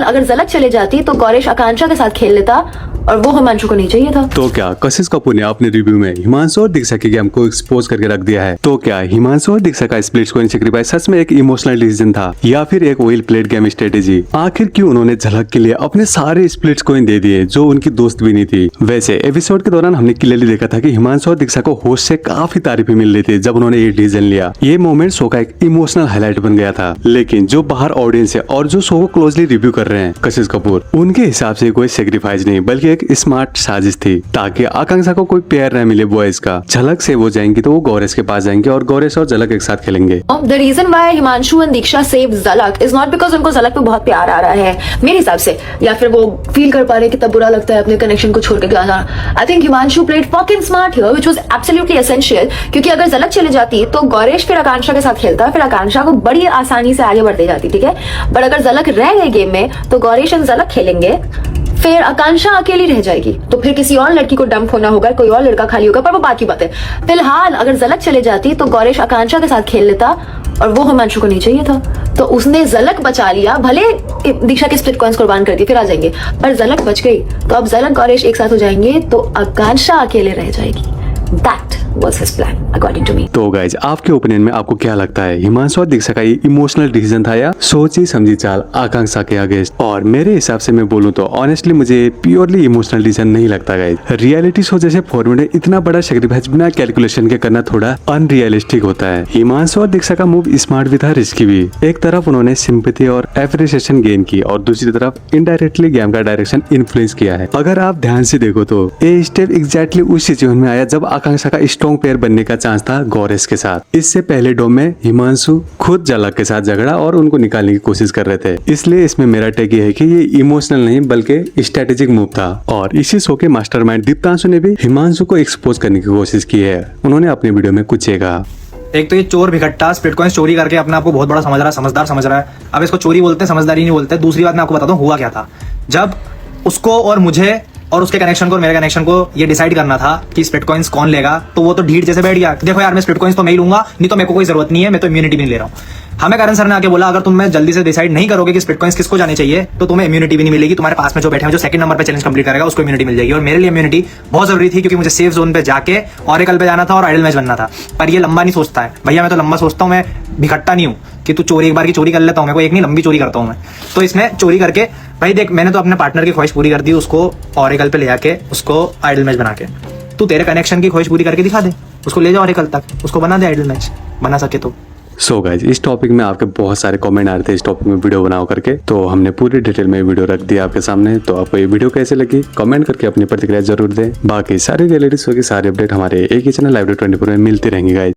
अगर झलक चले जाती तो गौरेश आकांक्षा के साथ खेल लेता और वो हिमांशु को नहीं चाहिए था। तो क्या कशिश कपूर ने अपने रिव्यू में हिमांशु और दीक्षा के गेम को एक्सपोज करके रख दिया है? तो क्या हिमांशु और दीक्षा का स्प्लिट स्क्रीन सेक्रीफाइस सच में एक इमोशनल डिसीजन था या फिर एक वेल प्लेड गेम स्ट्रेटेजी? आखिर क्यों उन्होंने झलक के लिए अपने सारे स्प्लिट्स कॉइन दे दिए जो उनकी दोस्त भी नहीं थी? वैसे एपिसोड के दौरान हमने क्लियरली देखा था कि हिमांशु और दीक्षा को होस्ट से काफी तारीफें मिल रही थी जब उन्होंने ये डिसीजन लिया। ये मोमेंट शो का एक इमोशनल हाईलाइट बन गया था। लेकिन जो बाहर ऑडियंस है और जो शो को क्लोजली रिव्यू कर रहे हैं कशिश कपूर, उनके हिसाब से कोई सेक्रीफाइस नहीं बल्कि एक स्मार्ट साजिश थी ताकि आकांक्षा को कोई प्यार न मिले बॉयज का। झलक से वो जाएंगी तो वो गौरेश के पास जाएंगे और गौरेश और झलक एक साथ खेलेंगे। The reason why Himanshu and Diksha save Jhalak is not because उनको झलक पे बहुत प्यार आ रहा है मेरे हिसाब से, या फिर वो फील कर पा रहे हैं कितना बुरा लगता है अपने कनेक्शन को छोड़ के जाना। I think Himanshu played fucking smart here which was absolutely essential, क्योंकि अगर झलक चले जाती तो गौरेश फिर आकांक्षा के साथ खेलता, फिर आकांक्षा को बड़ी आसानी से आगे बढ़ते जाती, ठीक है। बट अगर झलक रह गई गेम में तो गौरेश एंड झलक खेलेंगे, फिर आकांक्षा अकेली रह जाएगी, तो फिर किसी और लड़की को डंप होना होगा, कोई और लड़का खाली होगा, पर वो बात की बात है। फिलहाल अगर झलक चले जाती तो गौरेश आकांक्षा के साथ खेल लेता और वो हिमांशु को नहीं चाहिए था, तो उसने झलक बचा लिया। भले दीक्षा के स्प्लिट कॉइन्स कुर्बान कर दिए, फिर आ जाएंगे, पर झलक बच गई, तो अब झलक गौरेश एक साथ हो जाएंगे तो आकांक्षा अकेले रह जाएगी। That was his plan according to me। तो गाइज आपके ओपिनियन में आपको क्या लगता है, हिमांशु और दीक्षा का ये इमोशनल डिसीजन था या सोची समझी चाल आकांक्षा के अगेंस्ट? और मेरे हिसाब से मैं बोलूं तो ऑनेस्टली मुझे प्योरली इमोशनल डिसीजन नहीं लगता गाइज। रियलिटी शो जैसे फॉर्मेट में इतना बड़ा सेक्रीफाइस बिना कैलकुलेशन के करना थोड़ा अनरियलिस्टिक होता है। हिमांशु और दीक्षा का मूव स्मार्ट भी था, रिस्की भी। एक तरफ उन्होंने सिंपैथी और एप्रिसिएशन गेन की और दूसरी तरफ इनडायरेक्टली गेम का डायरेक्शन इन्फ्लुएंस किया है। अगर आप ध्यान से देखो तो ये स्टेप एग्जैक्टली उस सिचुएशन में आया जब आकांक्षा का स्ट्रॉन्ग पेयर बनने का चांस था गौरेश के साथ। इससे पहले डोम में हिमांशु खुद झलक के साथ झगड़ा और उनको निकालने की कोशिश कर रहे थे। इसलिए इसमें मेरा टेक ये है कि ये इमोशनल नहीं बल्कि स्ट्रेटेजिक मूव था। और इसी शो के मास्टरमाइंड दीप्तांशु ने भी हिमांशु को एक्सपोज करने की कोशिश की है। उन्होंने अपने वीडियो में कुछ कहा। एक तो ये चोर भिखट्टा स्प्लिट कॉइन्स चोरी करके अपने आप को बहुत बड़ा समझ रहा है, समझदार समझ रहा है। अब इसको चोरी बोलते हैं, समझदारी नहीं बोलते। दूसरी बात मैं आपको बताता हूँ हुआ क्या था। जब उसको और मुझे और उसके कनेक्शन को और मेरे कनेक्शन को ये डिसाइड करना था कि स्प्लिट कॉइन्स कौन लेगा, तो वो तो ढीठ जैसे बैठ गया। देखो यार मैं स्प्लिट कॉइन्स तो मैं ही लूंगा, नहीं तो मेरे को कोई जरूरत नहीं है, मैं तो इम्यूनिटी भी नहीं ले रहा हूँ। हमें करण सर ने आके बोला अगर तुम मैं जल्दी से डिसाइड नहीं करोगे कि स्प्लिट कॉइन्स किसको जाने चाहिए तो तुम्हें इम्यूनिटी भी नहीं मिलेगी। तुम्हारे पास में जो बैठे हैं, जो सेकंड नंबर पे चैलेंज कंप्लीट करेगा उसको इम्यूनिटी मिल जाएगी। और मेरे लिए इम्यूनिटी बहुत जरूरी थी क्योंकि मुझे सेफ जोन पे जाके ऑरेकल पे जाना था और आइडल मैच बनना था। पर ये लंबा नहीं सोचता है भैया, मैं तो लंबा सोचता हूँ, मैं भिखट्टा नहीं हूँ कि तू चोरी एक बार की चोरी कर लेता हूँ। मैं को एक नहीं लंबी चोरी करता हूँ मैं। तो इसमें चोरी करके भाई देख, मैंने तो अपने पार्टनर की ख्वाहिश पूरी कर दी, उसको ऑरेकल पे ले आके उसको आइडल मैच बना के। तू तेरे कनेक्शन की ख्वाहिश पूरी करके दिखा दे, उसको ले जाओ ऑरेकल तक, उसको बना दे आइडल मैच, बना सके तो। सो गाइज इस टॉपिक में आपके बहुत सारे कमेंट आ रहे थे इस टॉपिक में वीडियो बनाओ करके, तो हमने पूरी डिटेल में वीडियो रख दिया आपके सामने। तो आपको ये वीडियो कैसे लगी कमेंट करके अपनी प्रतिक्रिया जरूर दें। बाकी सारी रियलिटी शो की सारी अपडेट हमारे एक ही चैनल लाइव24 में मिलती रहेंगी गाइज।